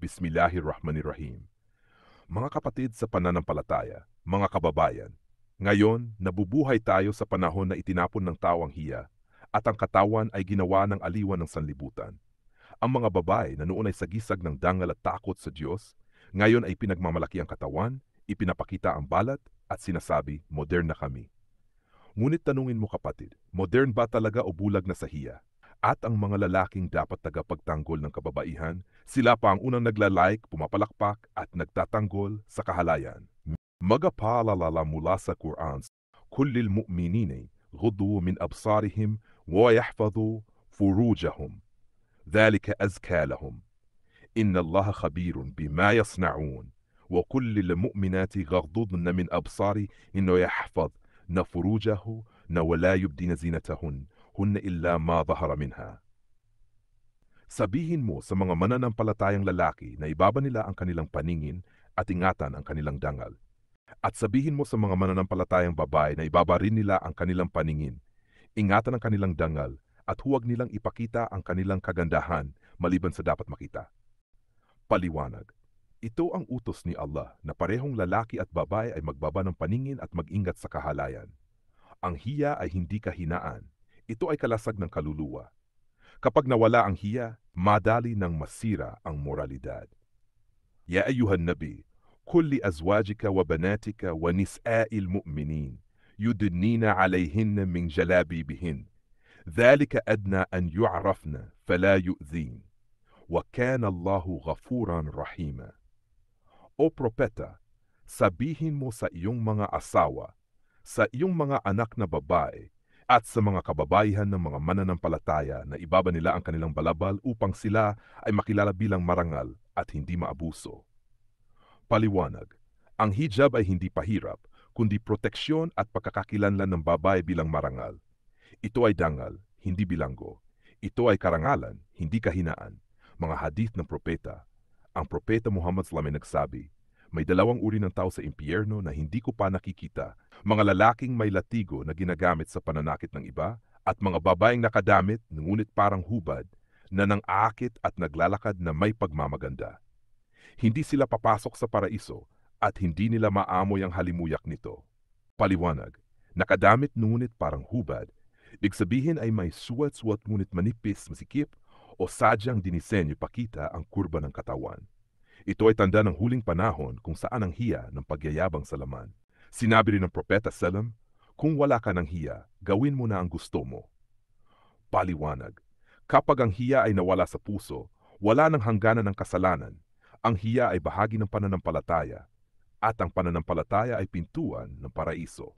Bismillahirrahmanirrahim. Mga kapatid sa pananampalataya, mga kababayan, ngayon nabubuhay tayo sa panahon na itinapon ng tao ang hiya at ang katawan ay ginawa ng aliwan ng sanlibutan. Ang mga babae na noon ay sagisag ng dangal at takot sa Diyos, ngayon ay pinagmamalaki ang katawan, ipinapakita ang balat at sinasabi, modern na kami. Ngunit tanungin mo kapatid, modern ba talaga o bulag na sa hiya? At ang mga lalaking dapat tagapagtanggol ng kababaihan, sila pa ang unang naglalike, pumapalakpak at nagtatanggol sa kahalayan. Magapaalala mula sa Quran, kullil mu'minine, غضوا من أبصارهم ويحفظوا فروجهم ذلك أزكى لهم إن الله خبير بما يصنعون وكل المؤمنات يغضضن من أبصارهن ويحفظن فروجهن ولا يبدين زينتهن هن إلا ما ظهر منها. Sabihin mo sa mga mananampalatayang lalaki na ibaba nila ang kanilang paningin at ingatan ang kanilang dangal. At sabihin mo sa mga mananampalatayang babae na ibaba rin nila ang kanilang paningin, ingatan ang kanilang dangal at huwag nilang ipakita ang kanilang kagandahan maliban sa dapat makita. Paliwanag. Ito ang utos ni Allah na parehong lalaki at babae ay magbaba ng paningin at mag-ingat sa kahalayan. Ang hiya ay hindi kahinaan. Ito ay kalasag ng kaluluwa. Kapag nawala ang hiya, madali nang masira ang moralidad. Ya ayuhan nabi, kulli azwajika wa banatika wa nisa'il mu'minin, yudnina alayhinna min jalabibihin. ذلك أدنى أن يعرفن فلا يؤذين وكان الله غفورا رحيما. O propeta, sabihin mo sa iyong mga asawa, sa iyong mga anak na babae, at sa mga kababaihan ng mga mananampalataya na ibaba nila ang kanilang balabal upang sila ay makilala bilang marangal at hindi maabuso. Paliwanag, ang hijab ay hindi pahirap, kundi proteksyon at pagkakakilanlan ng babae bilang marangal. Ito ay dangal, hindi bilanggo. Ito ay karangalan, hindi kahinaan. Mga hadith ng propeta. Ang propeta Muhammad SAW ay nagsabi, may dalawang uri ng tao sa impyerno na hindi ko pa nakikita. Mga lalaking may latigo na ginagamit sa pananakit ng iba at mga babaeng nakadamit ngunit parang hubad na nang aakit at naglalakad na may pagmamaganda. Hindi sila papasok sa paraiso at hindi nila maamoy ang halimuyak nito. Paliwanag, nakadamit ngunit parang hubad, ibig sabihin ay may suwat-suwat ngunit manipis, masikip o sadyang dinisenyo pakita ang kurba ng katawan. Ito ay tanda ng huling panahon kung saan ang hiya ng pagyayabang sa laman. Sinabi rin ng Propeta Salam, kung wala ka ng hiya, gawin mo na ang gusto mo. Paliwanag, kapag ang hiya ay nawala sa puso, wala nang hangganan ng kasalanan. Ang hiya ay bahagi ng pananampalataya, at ang pananampalataya ay pintuan ng paraiso.